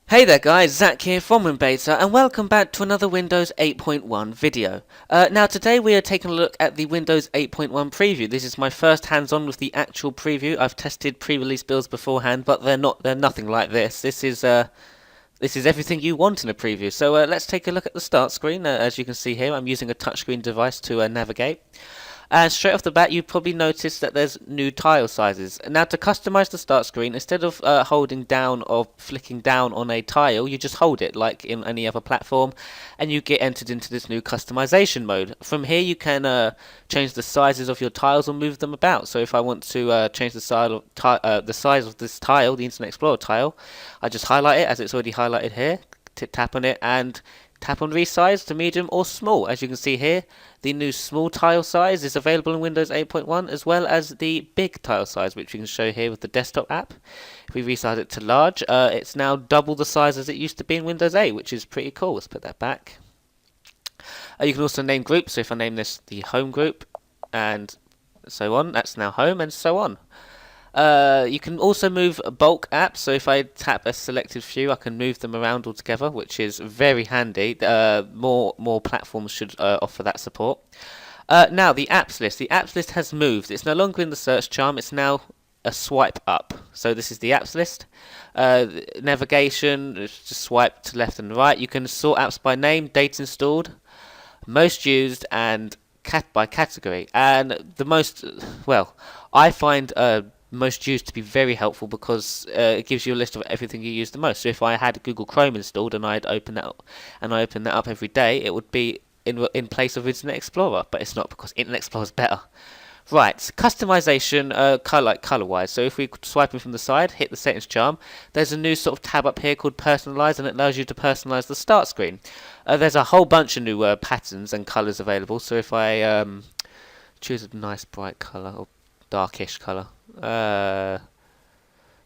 Hey there guys, Zach here from Beta, and welcome back to another Windows 8.1 video. Now today we are taking a look at the Windows 8.1 preview. This is my first hands-on with the actual preview. I've tested pre-release builds beforehand, but they're nothing like this. This is everything you want in a preview. So let's take a look at the start screen. As you can see here, I'm using a touchscreen device to navigate. And straight off the bat, you probably noticed that there's new tile sizes. Now, to customize the start screen, instead of holding down or flicking down on a tile, you just hold it like in any other platform, and you get entered into this new customization mode. From here, you can change the sizes of your tiles or move them about. So if I want to change the size of this tile, the Internet Explorer tile, I just highlight it as it's already highlighted here, tap on it, and tap on resize to medium or small. As you can see here, the new small tile size is available in Windows 8.1, as well as the big tile size, which we can show here with the desktop app. If we resize it to large, it's now double the size as it used to be in Windows 8, which is pretty cool. Let's put that back. You can also name groups, so if I name this the home group, and so on, that's now home, and so on. You can also move bulk apps, so if I tap a selected few, I can move them around altogether, which is very handy. More platforms should offer that support. Now, the apps list. The apps list has moved. It's no longer in the search charm, it's now a swipe up. So this is the apps list. Navigation, just swipe to left and right. You can sort apps by name, date installed, most used, and by category. And the most, well, I find most used to be very helpful because it gives you a list of everything you use the most. So if I had Google Chrome installed and I'd open that up, and I open that up every day, it would be in place of Internet Explorer, but it's not because Internet Explorer is better. Right, customization color-wise. So if we swipe in from the side, hit the settings charm, there's a new sort of tab up here called personalize, and it allows you to personalize the start screen. There's a whole bunch of new patterns and colors available. So if I choose a nice bright color or darkish color,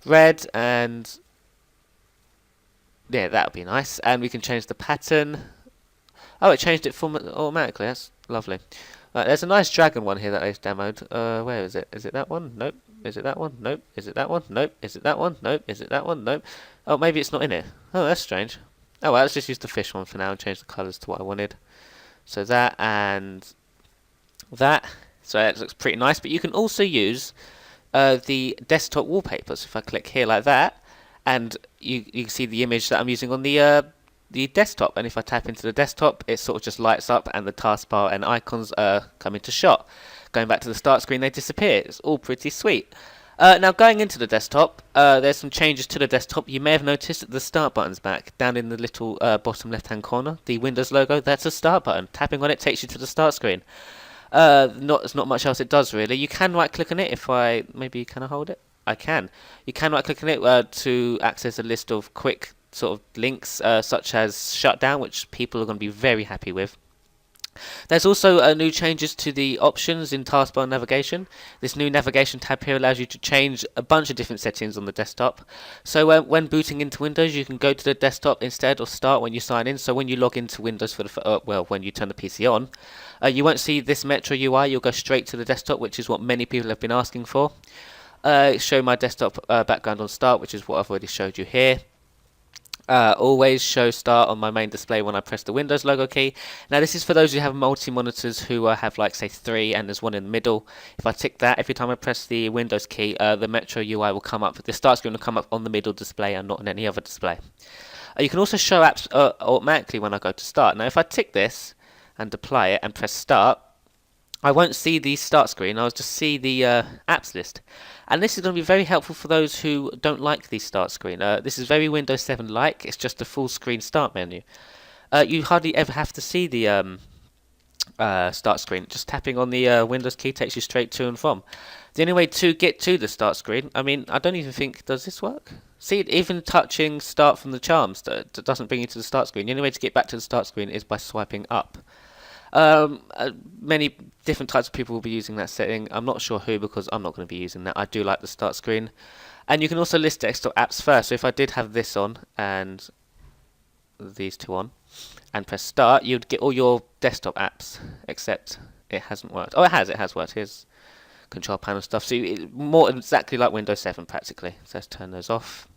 red, and yeah, that would be nice. And we can change the pattern. Oh, it changed it automatically. That's lovely. There's a nice dragon one here that I demoed. Where is it? Is it that one? Nope. Is it that one? Nope. Is it that one? Nope. Is it that one? Nope. Is it that one? Nope. Oh, maybe it's not in it. Oh, that's strange. Oh, well, let's just use the fish one for now and change the colours to what I wanted. So that and that. So that looks pretty nice. But you can also use the desktop wallpapers. If I click here like that, and you can see the image that I'm using on the desktop, and if I tap into the desktop, it sort of just lights up and the taskbar and icons come into shot. Going back to the start screen, they disappear. It's all pretty sweet. Now going into the desktop, there's some changes to the desktop. You may have noticed that the start button's back. Down in the little bottom left hand corner, the Windows logo, that's a start button. Tapping on it takes you to the start screen. There's not much else it does really. You can right click on it if can I hold it? I can. You can right click on it to access a list of quick sort of links such as shutdown, which people are going to be very happy with. There's also new changes to the options in taskbar navigation. This new navigation tab here allows you to change a bunch of different settings on the desktop. So when booting into Windows, you can go to the desktop instead of start when you sign in. So when you log into Windows for when you turn the PC on, you won't see this Metro UI. You'll go straight to the desktop, which is what many people have been asking for. Show my desktop background on start, which is what I've already showed you here. Always show start on my main display when I press the Windows logo key. Now this is for those who have multi-monitors who have like say 3 and there's one in the middle. If I tick that, every time I press the Windows key, the Metro UI will come up. The start screen will come up on the middle display and not on any other display. You can also show apps automatically when I go to start. Now if I tick this and apply it and press start, I won't see the start screen, I'll just see the apps list. And this is going to be very helpful for those who don't like the start screen. This is very Windows 7-like, it's just a full screen start menu. You hardly ever have to see the start screen. Just tapping on the Windows key takes you straight to and from. The only way to get to the start screen, I mean, I don't even think, does this work? See, even touching start from the charms doesn't bring you to the start screen. The only way to get back to the start screen is by swiping up. Many different types of people will be using that setting. I'm not sure who, because I'm not going to be using that. I do like the start screen. And you can also list desktop apps first. So if I did have this on and these two on and press start, you'd get all your desktop apps, except it hasn't worked. Oh, it has worked. Here's control panel stuff. So more exactly like Windows 7 practically. So let's turn those off.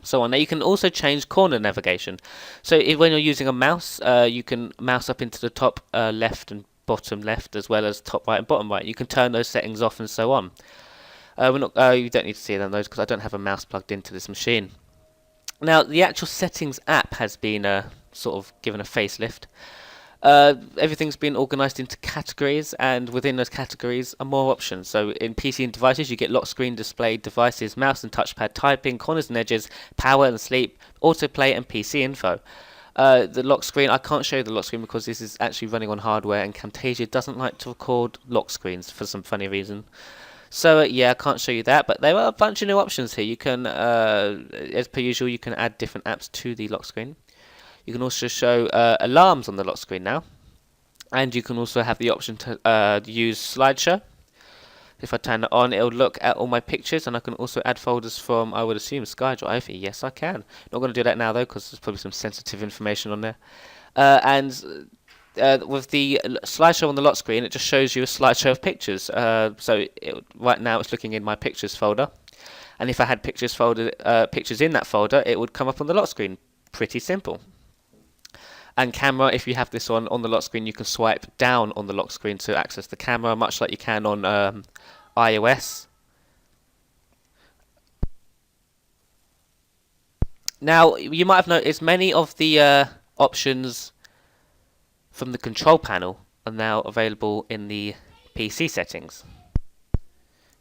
So on. Now you can also change corner navigation. So when you're using a mouse, you can mouse up into the top left and bottom left, as well as top right and bottom right. You can turn those settings off and so on. You don't need to see those because I don't have a mouse plugged into this machine. Now the actual settings app has been sort of given a facelift. Everything's been organized into categories, and within those categories are more options. So in PC and devices, you get lock screen, display, devices, mouse and touchpad, typing, corners and edges, power and sleep, autoplay, and PC info. The lock screen, I can't show you the lock screen because this is actually running on hardware, and Camtasia doesn't like to record lock screens for some funny reason. So yeah, I can't show you that, but there are a bunch of new options here. You can, as per usual, you can add different apps to the lock screen. You can also show alarms on the lock screen now, and you can also have the option to use slideshow. If I turn it on, it'll look at all my pictures, and I can also add folders from, I would assume, SkyDrive. Yes, I can. Not going to do that now though, because there's probably some sensitive information on there. With the slideshow on the lock screen, it just shows you a slideshow of pictures. Right now it's looking in my pictures folder, and if I had pictures in that folder, it would come up on the lock screen. Pretty simple. And camera, if you have this on the lock screen, you can swipe down on the lock screen to access the camera, much like you can on iOS. Now, you might have noticed many of the options from the control panel are now available in the PC settings.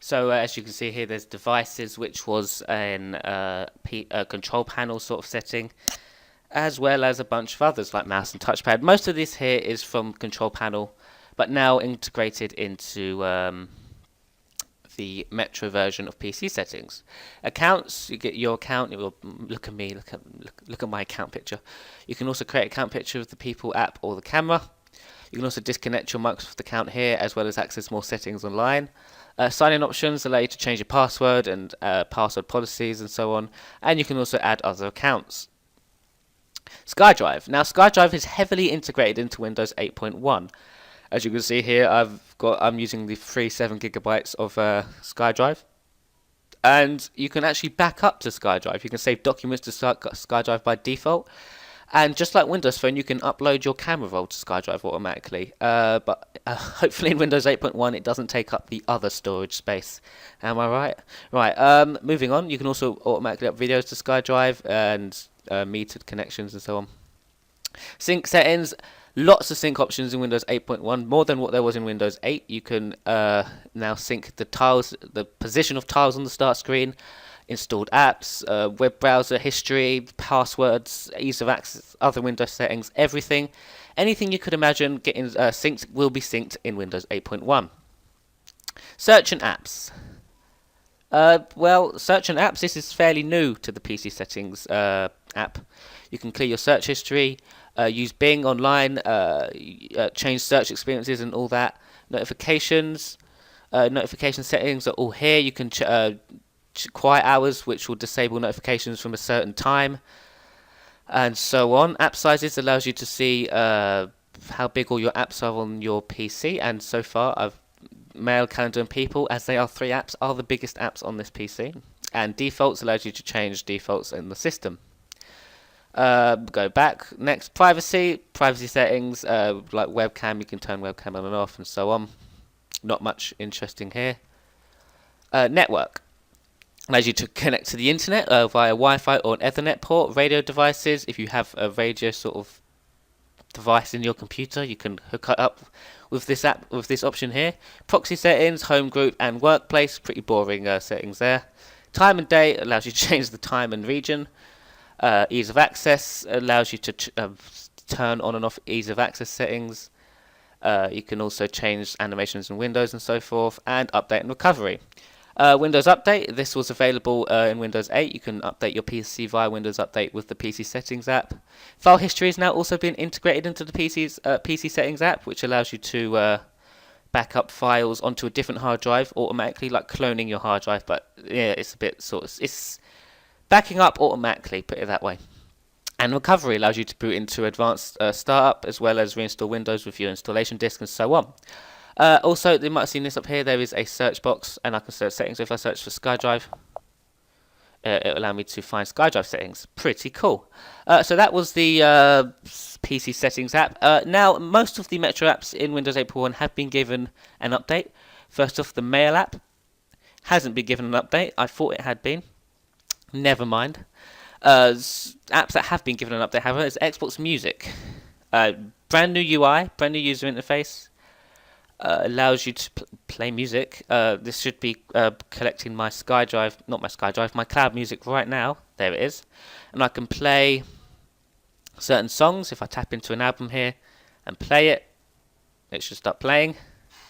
So as you can see here, there's devices, which was in a control panel sort of setting, as well as a bunch of others like mouse and touchpad. Most of this here is from control panel, but now integrated into the Metro version of PC settings. Accounts, you get your account. It will look at me, look at my account picture. You can also create an account picture of the People app or the camera. You can also disconnect your Microsoft account here, as well as access more settings online. Sign-in options allow you to change your password and password policies and so on. And you can also add other accounts. SkyDrive. Now SkyDrive is heavily integrated into Windows 8.1. As you can see here, I'm using the free 7 GB of SkyDrive, and you can actually back up to SkyDrive. You can save documents to SkyDrive by default, and just like Windows Phone, you can upload your camera roll to SkyDrive automatically. But hopefully in Windows 8.1 it doesn't take up the other storage space. Am I right? Right. Moving on, you can also automatically up videos to SkyDrive and metered connections and so on. Sync settings. Lots of sync options in Windows 8.1, more than what there was in Windows 8. You can now sync the tiles, the position of tiles on the start screen, installed apps, web browser history, passwords, ease of access, other Windows settings, everything. Anything you could imagine getting synced will be synced in Windows 8.1. Search and apps. Well, search and apps, this is fairly new to the PC settings app. You can clear your search history, use Bing online, change search experiences and all that. Notifications, notification settings are all here. You can quiet hours, which will disable notifications from a certain time, and so on. App sizes allows you to see how big all your apps are on your PC, and so far Mail, Calendar and People, as they are 3 apps, are the biggest apps on this PC. And defaults allows you to change defaults in the system. Go back. Next, privacy settings, like webcam, you can turn webcam on and off and so on. Not much interesting here. Network allows you to connect to the internet via Wi-Fi or an Ethernet port. Radio devices, if you have a radio sort of device in your computer, you can hook it up with this app, with this option here. Proxy settings, home group and workplace, pretty boring settings there. Time and day allows you to change the time and region. Ease of access allows you to turn on and off ease of access settings. You can also change animations in Windows and so forth, and update and recovery. Windows Update, this was available in Windows 8. You can update your PC via Windows Update with the PC Settings app. File history is now also been integrated into the PC Settings app, which allows you to back up files onto a different hard drive automatically, like cloning your hard drive. But yeah, it's a bit it's backing up automatically, put it that way. And recovery allows you to boot into advanced startup, as well as reinstall Windows with your installation disk and so on. Also, you might have seen this up here. There is a search box, and I can search settings. So if I search for SkyDrive, it'll allow me to find SkyDrive settings. Pretty cool. So that was the PC settings app. Now, most of the Metro apps in Windows 8.1 have been given an update. First off, the Mail app hasn't been given an update. I thought it had been. Never mind. Apps that have been given an update, however, is Xbox Music. Brand new UI, brand new user interface. Allows you to play music. This should be collecting my SkyDrive, not my SkyDrive, my cloud music right now. There it is. And I can play certain songs. If I tap into an album here and play it, it should start playing.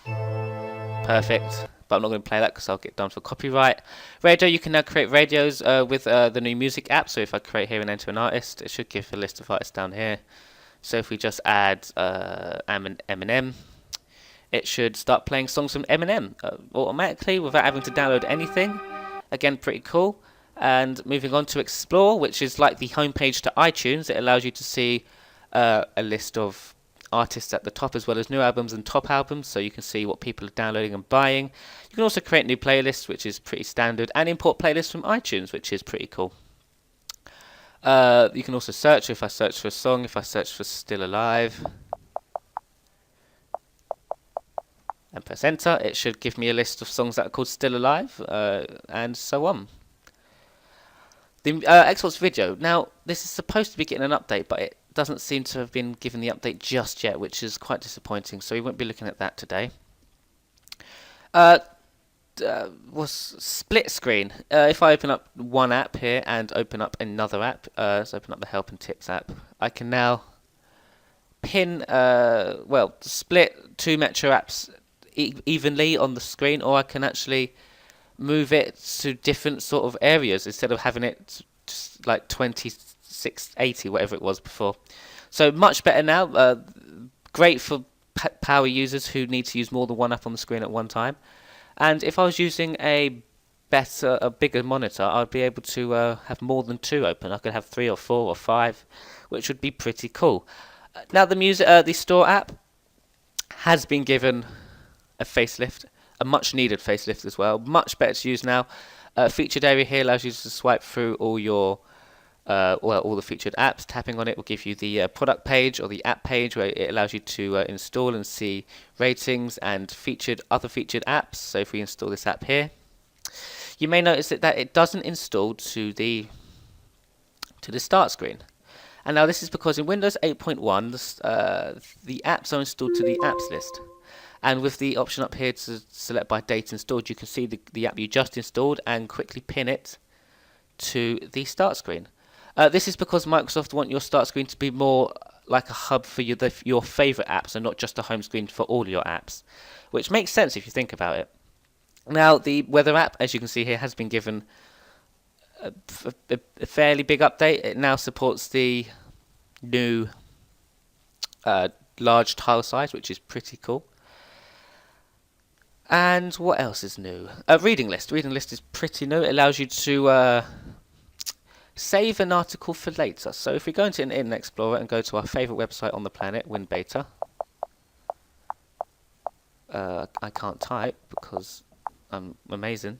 Perfect. But I'm not going to play that because I'll get done for copyright. Radio, you can now create radios with the new music app. So if I create here and enter an artist, it should give a list of artists down here. So if we just add Eminem, it should start playing songs from Eminem automatically without having to download anything. Again, pretty cool. And moving on to Explore, which is like the homepage to iTunes. It allows you to see a list of artists at the top as well as new albums and top albums, so you can see what people are downloading and buying. You can also create new playlists, which is pretty standard, and import playlists from iTunes, which is pretty cool. You can also search. If I search for a song, if I search for Still Alive and press enter, it should give me a list of songs that are called Still Alive, and so on. The Xbox Video. Now, this is supposed to be getting an update, but it doesn't seem to have been given the update just yet, which is quite disappointing, so we won't be looking at that today. Was split screen. If I open up one app here and open up another app, let's open up the Help and Tips app, I can now pin, split two Metro apps evenly on the screen, or I can actually move it to different sort of areas instead of having it just like 2680, whatever it was before. So much better now. Great for power users who need to use more than one app on the screen at one time. And if I was using a bigger monitor, I'd be able to have more than two open. I could have 3 or 4 or 5, which would be pretty cool. Now the Store app has been given a facelift, a much needed facelift as well. Much better to use now. Featured area here allows you to swipe through all your all the featured apps. Tapping on it will give you the product page or the app page, where it allows you to install and see ratings and other featured apps. So if we install this app here, you may notice that it doesn't install to the start screen. And now this is because in Windows 8.1 the apps are installed to the apps list. And with the option up here to select by date installed, you can see the app you just installed and quickly pin it to the start screen. This is because Microsoft want your start screen to be more like a hub for your favorite apps and not just a home screen for all your apps, which makes sense if you think about it. Now, the Weather app, as you can see here, has been given a fairly big update. It now supports the new large tile size, which is pretty cool. And what else is new? Reading list. Reading list is pretty new. It allows you to save an article for later. So if we go into Internet Explorer and go to our favourite website on the planet, WinBeta. I can't type because I'm amazing.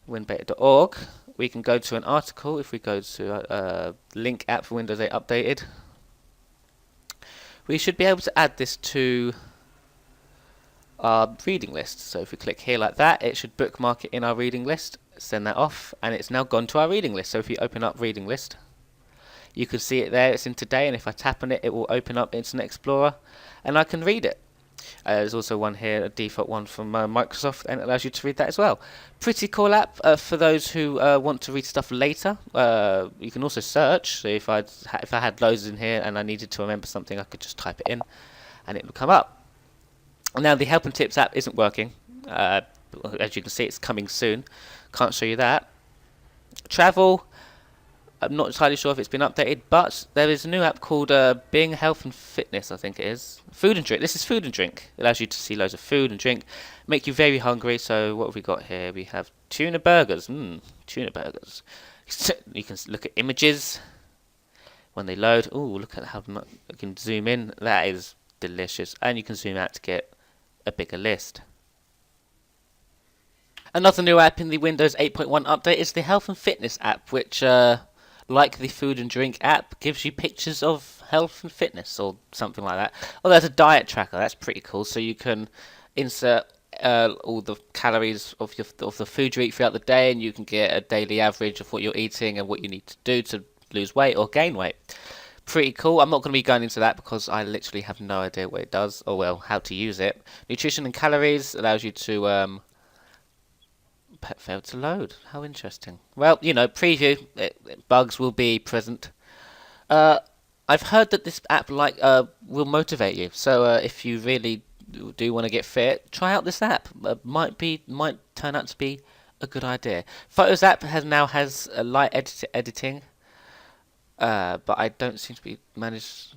WinBeta.org. We can go to an article. If we go to link app for Windows 8 updated, we should be able to add this to our reading list. So if we click here like that, it should bookmark it in our reading list, send that off, and it's now gone to our reading list. So if you open up reading list, you can see it there. It's in today, and if I tap on it, it will open up Internet Explorer and I can read it. There's also one here, a default one from Microsoft, and it allows you to read that as well. Pretty cool app for those who want to read stuff later. You can also search. So if I had loads in here and I needed to remember something, I could just type it in and it would come up. Now the Help and Tips app isn't working. As you can see, it's coming soon. Can't show you that. Travel, I'm not entirely sure if it's been updated, but there is a new app called Bing Health and Fitness, I think it is. Food and drink. This is food and drink. It allows you to see loads of food and drink, make you very hungry. So what have we got here? We have tuna burgers. Tuna burgers. You can look at images when they load. Ooh, look at how much you can zoom in. That is delicious. And you can zoom out to get a bigger list. Another new app in the Windows 8.1 update is the Health and Fitness app, which, like the Food and Drink app, gives you pictures of health and fitness or something like that. Oh, there's a diet tracker. That's pretty cool. So you can insert all the calories of the food you eat throughout the day, and you can get a daily average of what you're eating and what you need to do to lose weight or gain weight. Pretty cool. I'm not going to be going into that because I literally have no idea what it does, or well, how to use it. Nutrition and calories allows you to pet failed to load. How interesting. Well, preview. Bugs will be present. I've heard that this app will motivate you. So if you really do want to get fit, try out this app. Might turn out to be a good idea. Photos app now has a light editing, but I don't seem to be managed.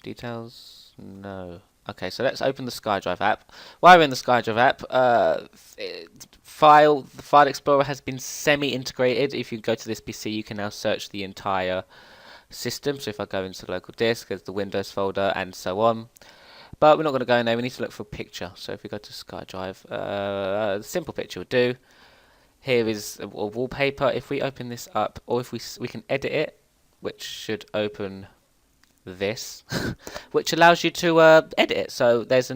Details? No. Okay, so let's open the SkyDrive app. While we're in the SkyDrive app, the File Explorer has been semi-integrated. If you go to this PC, you can now search the entire system. So if I go into local disk, there's the Windows folder and so on. But we're not going to go in there. We need to look for a picture. So if we go to SkyDrive, a simple picture will do. Here is a wallpaper. If we open this up, or if we can edit it, which should open this, which allows you to edit it. So there's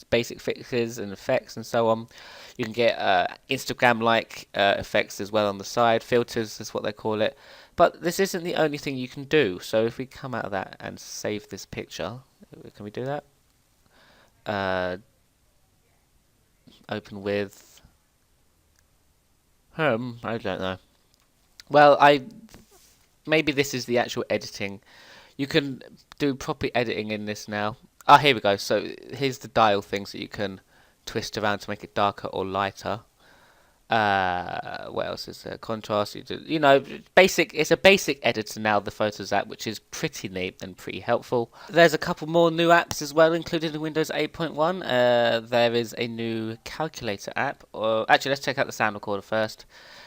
basic fixes and effects and so on. You can get Instagram-like effects as well on the side. Filters is what they call it. But this isn't the only thing you can do. So if we come out of that and save this picture, can we do that? Open with. I don't know. Well, maybe this is the actual editing. You can do proper editing in this now. Ah, here we go. So here's the dial things that you can twist around to make it darker or lighter. What else is there? Contrast. Basic. It's a basic editor now, the Photos app, which is pretty neat and pretty helpful. There's a couple more new apps as well included in Windows 8.1. There is a new calculator app. Actually, let's check out the sound recorder first.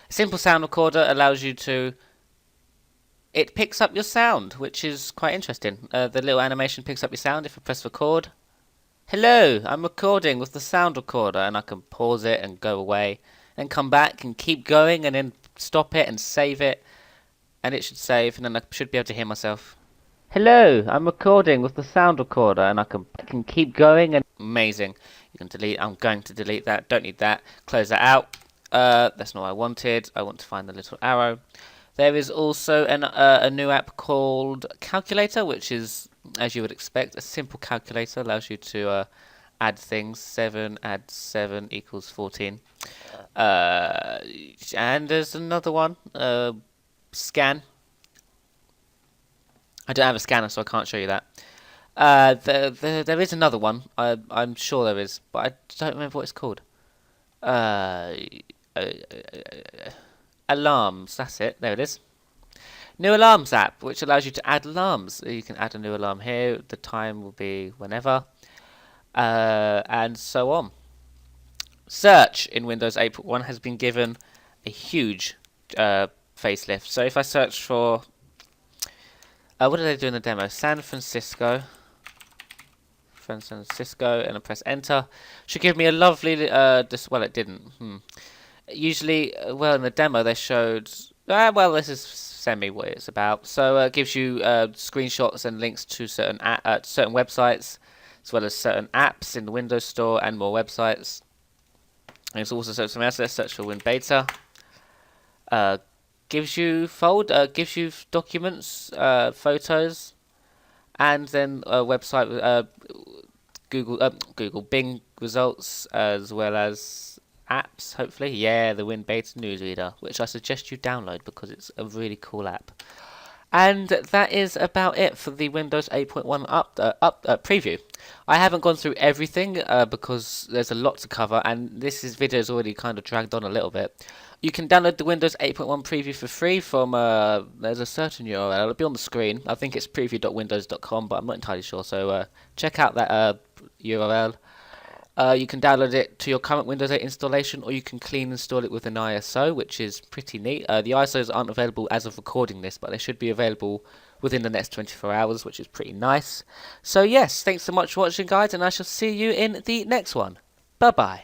A simple sound recorder allows you to. It picks up your sound, which is quite interesting. The little animation picks up your sound if I press record. Hello, I'm recording with the sound recorder, and I can pause it and go away, and come back and keep going, and then stop it and save it, and it should save, and then I should be able to hear myself. Hello, I'm recording with the sound recorder, and I can keep going, and amazing. You can delete. I'm going to delete that. Don't need that. Close that out. That's not what I wanted. I want to find the little arrow. There is also a new app called Calculator, which is, as you would expect, a simple calculator. Allows you to add things. 7 add 7 equals 14. And there's another one, Scan. I don't have a scanner, so I can't show you that. There is another one. I'm sure there is, but I don't remember what it's called. Alarms, that's it, there it is. New Alarms app, which allows you to add alarms. You can add a new alarm here, the time will be whenever, and so on. Search in Windows 8.1 has been given a huge facelift. So if I search for, what did they do in the demo? San Francisco, and I press enter, should give me a lovely, well it didn't, Usually, well, in the demo they showed, well, this is semi what it's about. So it gives you screenshots and links to certain websites, as well as certain apps in the Windows Store and more websites. And it's also something else. Let's search for WinBeta. Gives you documents, photos, and then a website with Google Bing results, as well as apps, hopefully. Yeah, the WinBeta newsreader, which I suggest you download because it's a really cool app. And that is about it for the Windows 8.1 preview. I haven't gone through everything because there's a lot to cover, and this video is already kind of dragged on a little bit. You can download the Windows 8.1 preview for free from, there's a certain URL, it'll be on the screen. I think it's preview.windows.com, but I'm not entirely sure, so check out that URL. You can download it to your current Windows 8 installation, or you can clean install it with an ISO, which is pretty neat. The ISOs aren't available as of recording this, but they should be available within the next 24 hours, which is pretty nice. So yes, thanks so much for watching, guys, and I shall see you in the next one. Bye bye.